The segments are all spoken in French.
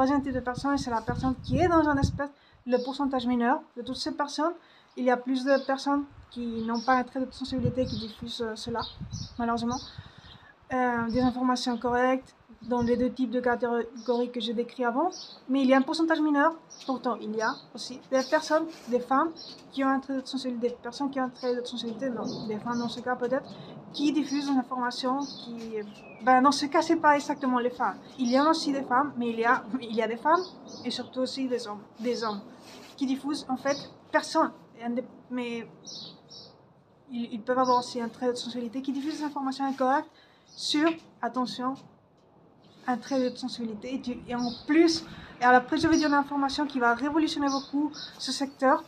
troisième type de personne, c'est la personne qui est dans un espèce, le pourcentage mineur de toutes ces personnes. Il y a plus de personnes qui n'ont pas un trait de sensibilité qui diffusent cela, malheureusement. Des informations correctes dans les deux types de catégories que j'ai décrits avant, mais il y a un pourcentage mineur. Pourtant, il y a aussi des personnes, des femmes qui ont un trait de sensibilité, des personnes qui ont un trait de sensibilité, non, des femmes dans ce cas peut-être, qui diffusent des informations qui... dans ce cas, c'est pas exactement les femmes. Il y a aussi des femmes, mais il y a des femmes et surtout aussi des hommes qui diffusent en fait personne, mais ils peuvent avoir aussi un trait de sensibilité qui diffuse des informations incorrectes sur, attention, un trait de sensibilité. Et en plus, et après je vais dire une information qui va révolutionner beaucoup ce secteur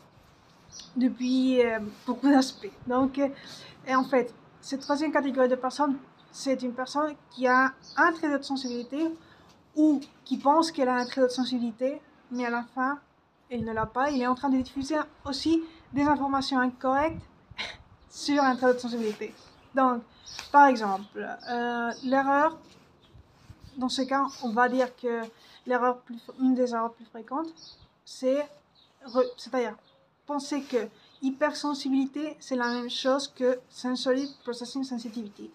depuis beaucoup d'aspects. Donc, et en fait, cette troisième catégorie de personnes, c'est une personne qui a un trait de sensibilité ou qui pense qu'elle a un trait de sensibilité, mais à la fin, elle ne l'a pas. Il est en train de diffuser aussi des informations incorrectes sur un trait de sensibilité. Donc, par exemple, l'erreur, dans ce cas, on va dire que une des erreurs plus fréquentes, c'est-à-dire penser que hypersensibilité, c'est la même chose que sensory processing sensitivity.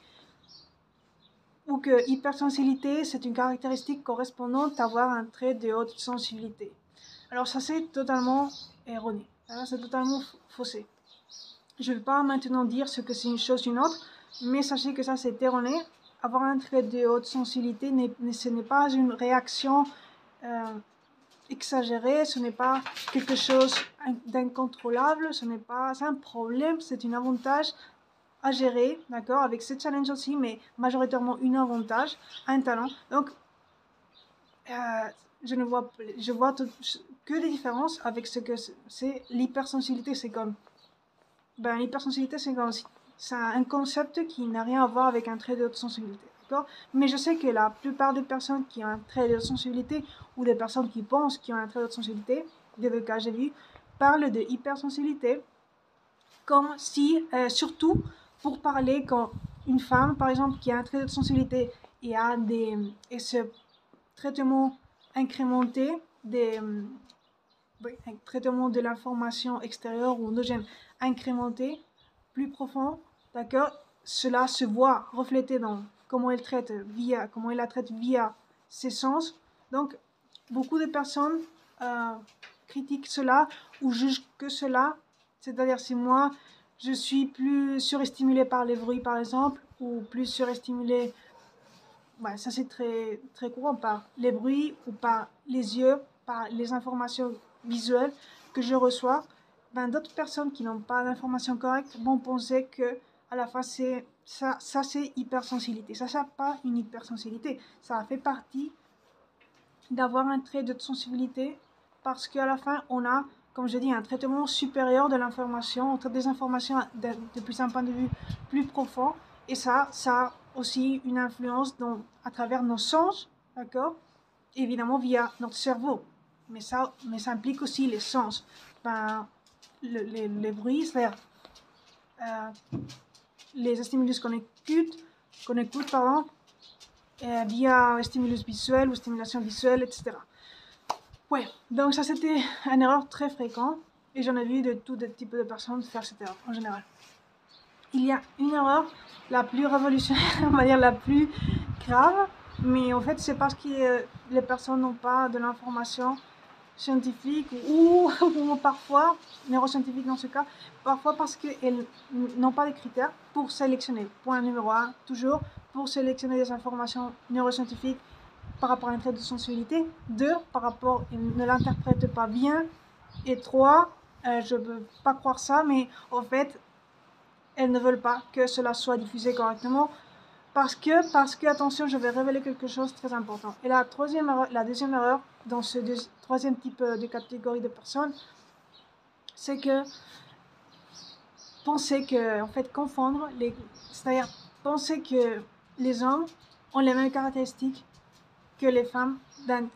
Ou que hypersensibilité, c'est une caractéristique correspondante à avoir un trait de haute sensibilité. Alors ça, c'est totalement erroné. C'est totalement faussé. Je ne vais pas maintenant dire ce que c'est une chose ou une autre, mais sachez que ça, c'est erroné. Avoir un trait de haute sensibilité, ce n'est pas une réaction exagérée, ce n'est pas quelque chose d'incontrôlable, ce n'est pas un problème, c'est un avantage à gérer, d'accord, avec ce challenge aussi, mais majoritairement un avantage, un talent. Donc, je vois que des différences avec ce que c'est l'hypersensibilité. C'est comme l'hypersensibilité, c'est un concept qui n'a rien à voir avec un trait de haute sensibilité, d'accord? Mais je sais que la plupart des personnes qui ont un trait de haute sensibilité ou des personnes qui pensent qu'ils ont un trait de haute sensibilité, des deux cas j'ai vu, parlent de hypersensibilité comme si, surtout pour parler quand une femme, par exemple, qui a un trait de sensibilité et ce traitement incrémenté un traitement de l'information extérieure ou endogène incrémenté, plus profond, d'accord, cela se voit reflété dans comment elle la traite via ses sens. Donc, beaucoup de personnes critiquent cela ou jugent que cela, c'est-à-dire si moi, je suis plus surestimulée par les bruits, par exemple, ou plus surestimulée, ça c'est très, très courant, par les bruits ou par les yeux, par les informations visuelles que je reçois, d'autres personnes qui n'ont pas d'informations correctes vont penser que à la fin c'est hypersensibilité. Ça c'est pas une hypersensibilité, ça fait partie d'avoir un trait de sensibilité parce qu'à la fin on a, comme je dis, un traitement supérieur de l'information, on traite des informations depuis un point de vue plus profond, et ça a aussi une influence à travers nos sens, d'accord, évidemment via notre cerveau, mais ça implique aussi les sens. Les bruits, c'est-à-dire les stimulus qu'on écoute via stimulus visuel ou stimulation visuelle, etc. Ouais, donc ça c'était une erreur très fréquente et j'en ai vu de tous les types de personnes faire cette erreur en général. Il y a une erreur la plus révolutionnaire, on va dire la plus grave, mais en fait c'est parce que les personnes n'ont pas de l'information scientifique ou parfois, neuroscientifique dans ce cas, parfois parce qu'elles n'ont pas de critères pour sélectionner. Point numéro 1, toujours pour sélectionner des informations neuroscientifiques par rapport à un trait de sensibilité. 2, par rapport, ils ne l'interprètent pas bien. Et 3, je ne veux pas croire ça, mais en fait, elles ne veulent pas que cela soit diffusé correctement. Parce que, attention, je vais révéler quelque chose de très important. Et la deuxième erreur dans ce troisième type de catégorie de personnes, c'est que c'est-à-dire penser que les hommes ont les mêmes caractéristiques que les femmes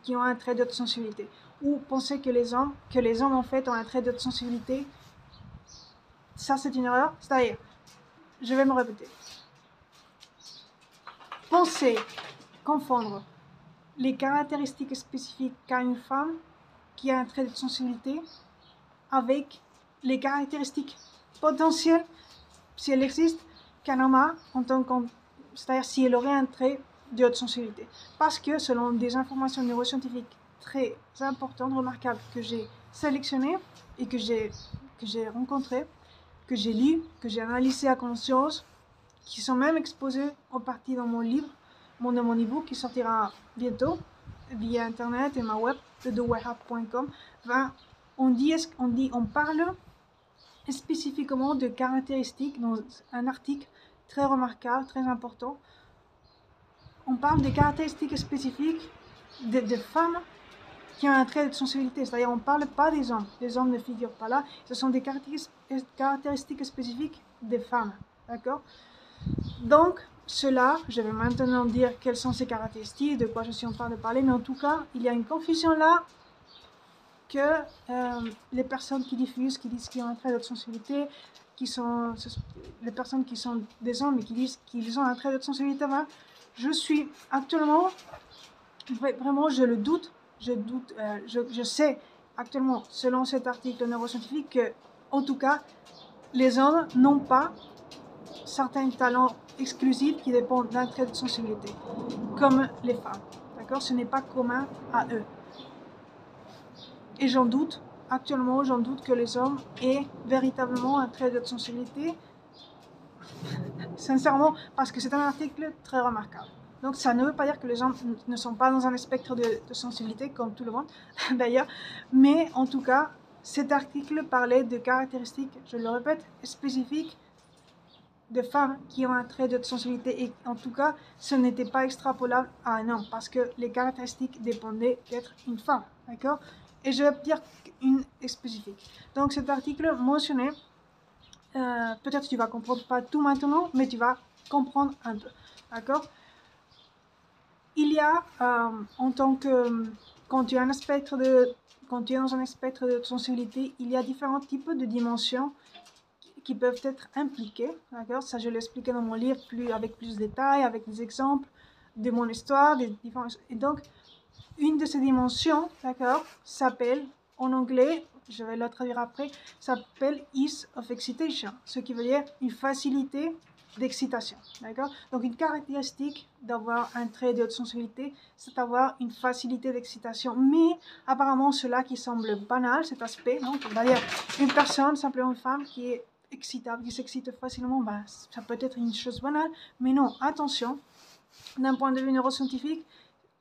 qui ont un trait de sensibilité. Ou penser que les hommes en fait ont un trait de sensibilité. Ça, c'est une erreur. C'est-à-dire, je vais me répéter. Confondre les caractéristiques spécifiques qu'a une femme qui a un trait de sensibilité avec les caractéristiques potentielles, si elle existe, qu'un homme a c'est-à-dire si elle aurait un trait de haute sensibilité. Parce que selon des informations neuroscientifiques très importantes, remarquables, que j'ai sélectionnées et que j'ai rencontrées, que j'ai lues, que j'ai analysées à conscience, qui sont même exposées en partie dans mon livre, dans mon e-book qui sortira bientôt via internet et ma web, thewayup.com. On parle spécifiquement de caractéristiques dans un article très remarquable, très important. On parle des caractéristiques spécifiques de femmes qui ont un trait de sensibilité, c'est-à-dire on ne parle pas des hommes. Les hommes ne figurent pas là. Ce sont des caractéristiques spécifiques des femmes, d'accord? Donc, cela, je vais maintenant dire quelles sont ces caractéristiques, de quoi je suis en train de parler, mais en tout cas, il y a une confusion là que les personnes qui diffusent, qui disent qu'ils ont un trait de sensibilité, les personnes qui sont des hommes et qui disent qu'ils ont un trait de sensibilité, ben, je suis actuellement, vraiment, je sais actuellement, selon cet article neuroscientifique, que, en tout cas, les hommes n'ont pas certains talents exclusifs qui dépendent d'un trait de sensibilité, comme les femmes. D'accord? Ce n'est pas commun à eux. Et j'en doute, actuellement, j'en doute que les hommes aient véritablement un trait de sensibilité, sincèrement, parce que c'est un article très remarquable. Donc ça ne veut pas dire que les hommes ne sont pas dans un spectre de sensibilité, comme tout le monde, d'ailleurs, mais en tout cas, cet article parlait de caractéristiques, je le répète, spécifiques de femmes qui ont un trait de sensibilité, et en tout cas, ce n'était pas extrapolable à un homme, parce que les caractéristiques dépendaient d'être une femme, d'accord? Et je vais dire une spécifique. Donc cet article mentionnait, peut-être tu vas comprendre pas tout maintenant, mais tu vas comprendre un peu, d'accord? Il y a, en tant que, quand tu es dans un spectre de sensibilité, il y a différents types de dimensions qui peuvent être impliquées, d'accord? Ça, je l'expliquais dans mon livre avec plus de détails, avec des exemples de mon histoire, et donc, une de ces dimensions, d'accord, s'appelle, en anglais, je vais le traduire après, s'appelle ease of excitation, ce qui veut dire une facilité d'excitation, d'accord? Donc, une caractéristique d'avoir un trait de haute sensibilité, c'est d'avoir une facilité d'excitation, mais apparemment, cela qui semble banal, cet aspect, non? C'est-à-dire, une personne, simplement une femme qui est excitable, qui s'excite facilement, ben, ça peut être une chose banale, mais non, attention, d'un point de vue neuroscientifique,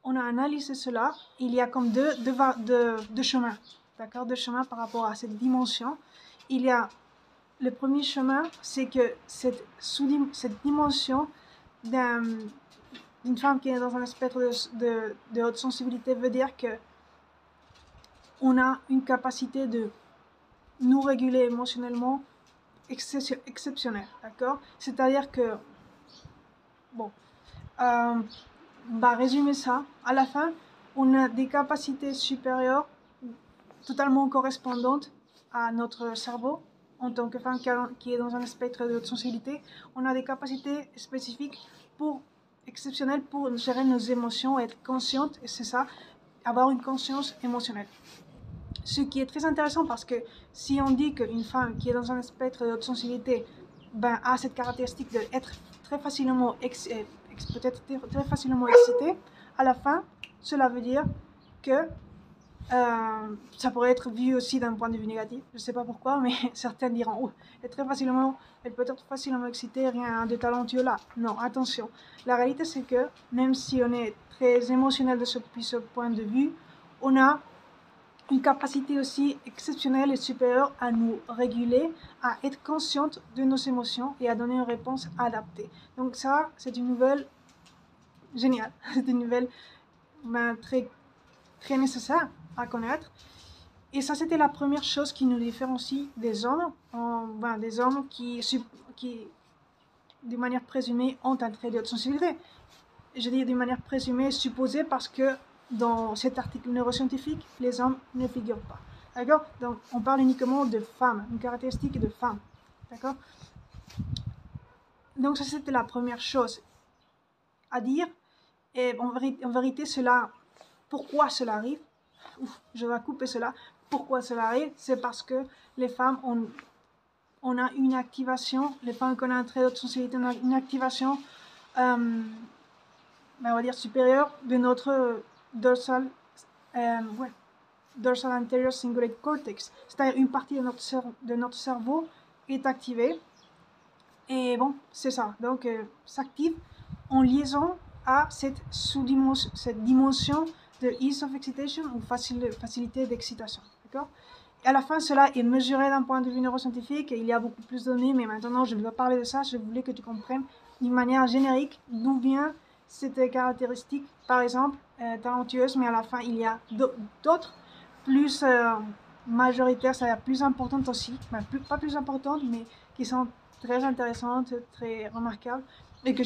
on a analysé cela, il y a comme deux chemins, d'accord, deux chemins par rapport à cette dimension. Il y a le premier chemin, c'est que cette dimension d'une femme qui est dans un spectre de haute sensibilité veut dire que on a une capacité de nous réguler émotionnellement exceptionnelle, d'accord? C'est-à-dire que, bon, résumer ça, à la fin, on a des capacités supérieures totalement correspondantes à notre cerveau. En tant que femme qui est dans un spectre de haute sensibilité, on a des capacités spécifiques exceptionnelles pour gérer nos émotions, être consciente, et c'est ça, avoir une conscience émotionnelle. Ce qui est très intéressant parce que si on dit qu'une femme qui est dans un spectre de haute sensibilité a cette caractéristique d'être très facilement peut-être très facilement excitée, à la fin, cela veut dire que ça pourrait être vu aussi d'un point de vue négatif. Je ne sais pas pourquoi, mais certains diront oh, elle peut être facilement excitée, rien de talentueux là. Non, attention. La réalité, c'est que même si on est très émotionnel de ce point de vue, on a une capacité aussi exceptionnelle et supérieure à nous réguler, à être consciente de nos émotions et à donner une réponse adaptée. Donc ça, c'est une nouvelle géniale. C'est une nouvelle très, très nécessaire à connaître. Et ça, c'était la première chose qui nous différencie des hommes, des hommes qui, de manière présumée, ont un trait de haute sensibilité. Je dis de manière présumée, supposée, parce que dans cet article neuroscientifique, les hommes ne figurent pas. D'accord? Donc, on parle uniquement de femmes, une caractéristique de femmes. D'accord? Donc, ça, c'était la première chose à dire. Et en vérité, cela pourquoi cela arrive. Ouf, je vais couper cela. Pourquoi cela arrive? C'est parce que les femmes on a une activation, les femmes qui ont un trait de haute sensibilité, on a une activation, on va dire supérieure de notre dorsal anterior cingulate cortex. C'est-à-dire une partie de notre cerveau est activée. Et bon, c'est ça. Donc, s'active en liaison à cette dimension de ease of excitation ou facilité d'excitation. D'accord? Et à la fin, cela est mesuré d'un point de vue neuroscientifique et il y a beaucoup plus de données, mais maintenant je ne vais pas parler de ça. Je voulais que tu comprennes d'une manière générique d'où vient cette caractéristique, par exemple, talentueuse, mais à la fin, il y a d'autres plus majoritaires, c'est-à-dire plus importantes aussi, pas plus importantes, mais qui sont très intéressantes, très remarquables, et que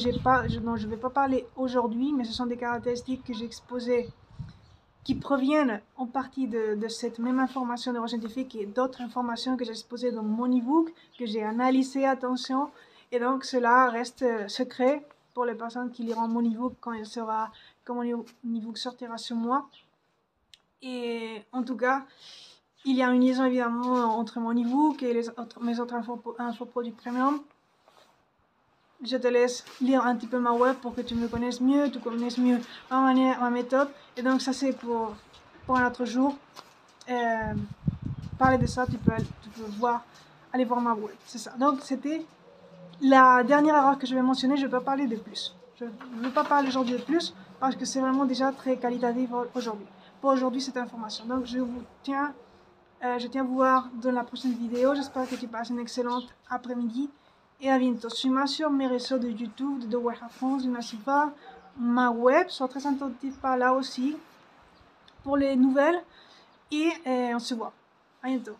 dont je ne vais pas parler aujourd'hui, mais ce sont des caractéristiques que j'ai exposées qui proviennent en partie de cette même information neuroscientifique et d'autres informations que j'ai exposées dans mon e-book, que j'ai analysé attention, et donc cela reste secret pour les personnes qui liront mon e-book quand mon e-book sortira ce mois. Et en tout cas, il y a une liaison évidemment entre mon e-book et mes autres infoproduits premium. Je te laisse lire un petit peu ma web pour que tu me connaisses mieux, tu connaisses mieux ma manière, ma méthode. Et donc ça c'est pour un autre jour. Parler de ça, tu peux aller voir ma web. C'est ça. Donc c'était la dernière erreur que je vais mentionner. Je ne vais pas parler de plus. Je ne veux pas parler aujourd'hui de plus parce que c'est vraiment déjà très qualitatif aujourd'hui. Pour aujourd'hui cette information. Donc je tiens à vous voir dans la prochaine vidéo. J'espère que tu passes une excellente après-midi. Et à bientôt. Suis-moi sur mes réseaux de YouTube, de The Warehouse France, de Nasifa, ma web. Sois très attentif par là aussi pour les nouvelles. Et on se voit. À bientôt.